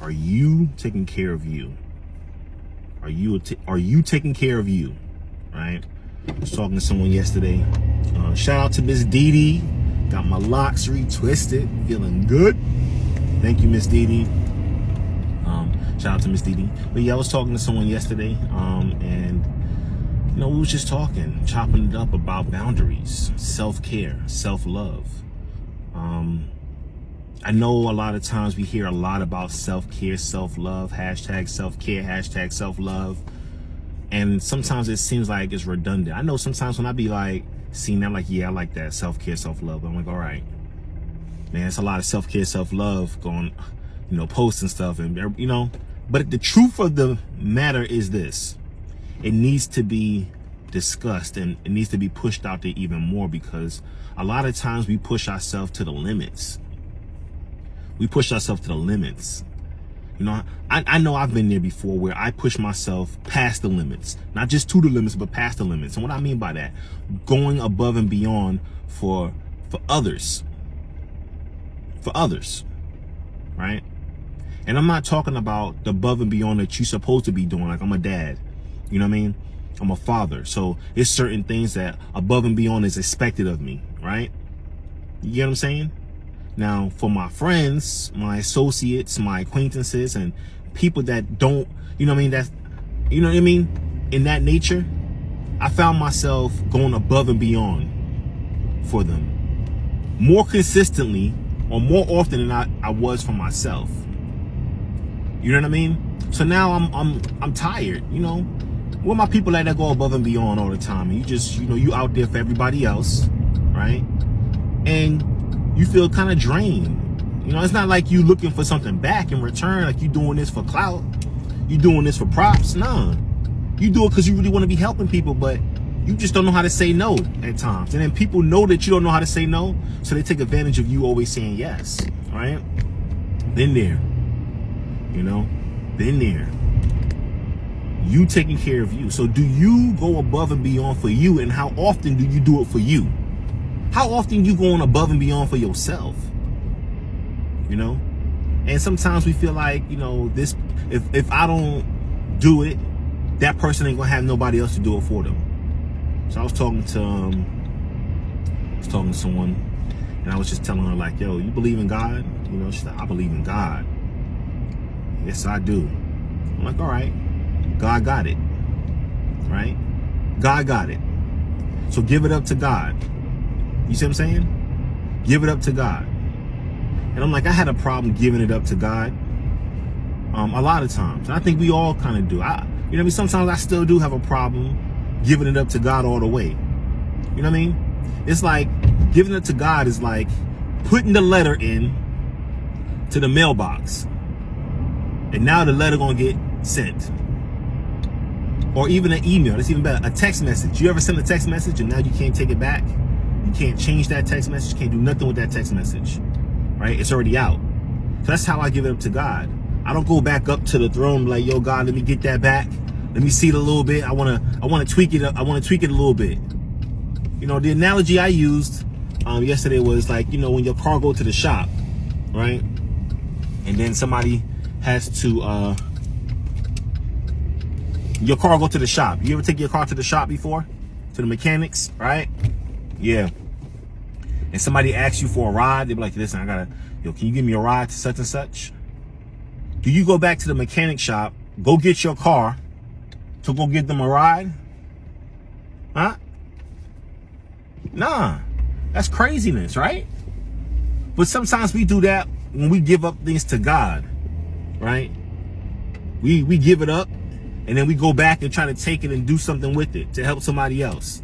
Are you taking care of you? Are you taking care of you? Right? I was talking to someone yesterday. Shout out to Miss Dee Dee. Got my locks retwisted. Feeling good. Thank you, Miss Dee Dee. Shout out to Miss Dee Dee. But yeah, I was talking to someone yesterday, and we was just talking, chopping it up about boundaries, self-care, self-love. I know a lot of times we hear a lot about self-care, self-love, hashtag self-care, hashtag self-love. And sometimes it seems like it's redundant. I know sometimes when I be like, seeing that, like, yeah, I like that self-care, self-love. I'm like, all right, man, it's a lot of self-care, self-love going, posts and stuff. And, but the truth of the matter is this. It needs to be discussed, and it needs to be pushed out there even more, because a lot of times we push ourselves to the limits. We push ourselves to the limits. I know I've been there before, where I push myself past the limits, not just to the limits, but past the limits. And what I mean by that, going above and beyond for others, right? And I'm not talking about the above and beyond that you're supposed to be doing. Like, I'm a dad, you know what I mean? I'm a father. So it's certain things that above and beyond is expected of me, right? You get what I'm saying? Now, for my friends, my associates, my acquaintances, and people that don't, in that nature, I found myself going above and beyond for them more consistently, or more often than I was for myself. You know what I mean? So now I'm tired, Where my people that go above and beyond all the time, and you just, you out there for everybody else, right? And you feel kind of drained. It's not like you looking for something back in return, like you doing this for clout, you doing this for props. Nah, you do it because you really want to be helping people, but you just don't know how to say no at times. And then people know that you don't know how to say no, so they take advantage of you always saying yes, right? Been there, been there. You taking care of you. So do you go above and beyond for you, and how often do you do it for you? How often you going above and beyond for yourself? And sometimes we feel like, this, if I don't do it, that person ain't gonna have nobody else to do it for them. So I was talking to someone, and I was just telling her, like, yo, you believe in God? She's like, I believe in God. Yes, I do. I'm like, all right, God got it, right? God got it. So give it up to God. You see what I'm saying? Give it up to God. And I'm like, I had a problem giving it up to God a lot of times. And I think we all kind of do. Sometimes I still do have a problem giving it up to God all the way. You know what I mean? It's like giving it to God is like putting the letter in to the mailbox, and now the letter gonna get sent. Or even an email. That's even better. A text message. You ever send a text message and now you can't take it back? You can't change that text message. You can't do nothing with that text message, right? It's already out. So that's how I give it up to God. I don't go back up to the throne like, yo, God, let me get that back. Let me see it a little bit. I want to tweak it. I want to tweak it a little bit. The analogy I used yesterday was like, when your car go to the shop, right? And then somebody has to, your car go to the shop. You ever take your car to the shop before? To the mechanics, right? Yeah. And somebody asks you for a ride. They be like, listen, can you give me a ride to such and such? Do you go back to the mechanic shop, go get your car to go get them a ride? Huh? Nah. That's craziness, right? But sometimes we do that when we give up things to God, right? We give it up, and then we go back and try to take it and do something with it to help somebody else.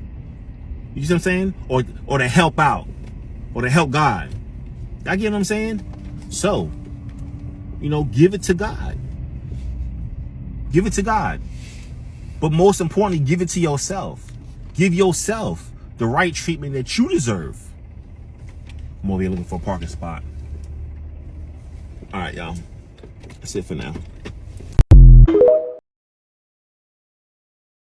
You see what I'm saying? Or to help out, or to help God. I get what I'm saying? So, give it to God. Give it to God. But most importantly, give it to yourself. Give yourself the right treatment that you deserve. I'm over here looking for a parking spot. All right, y'all. That's it for now.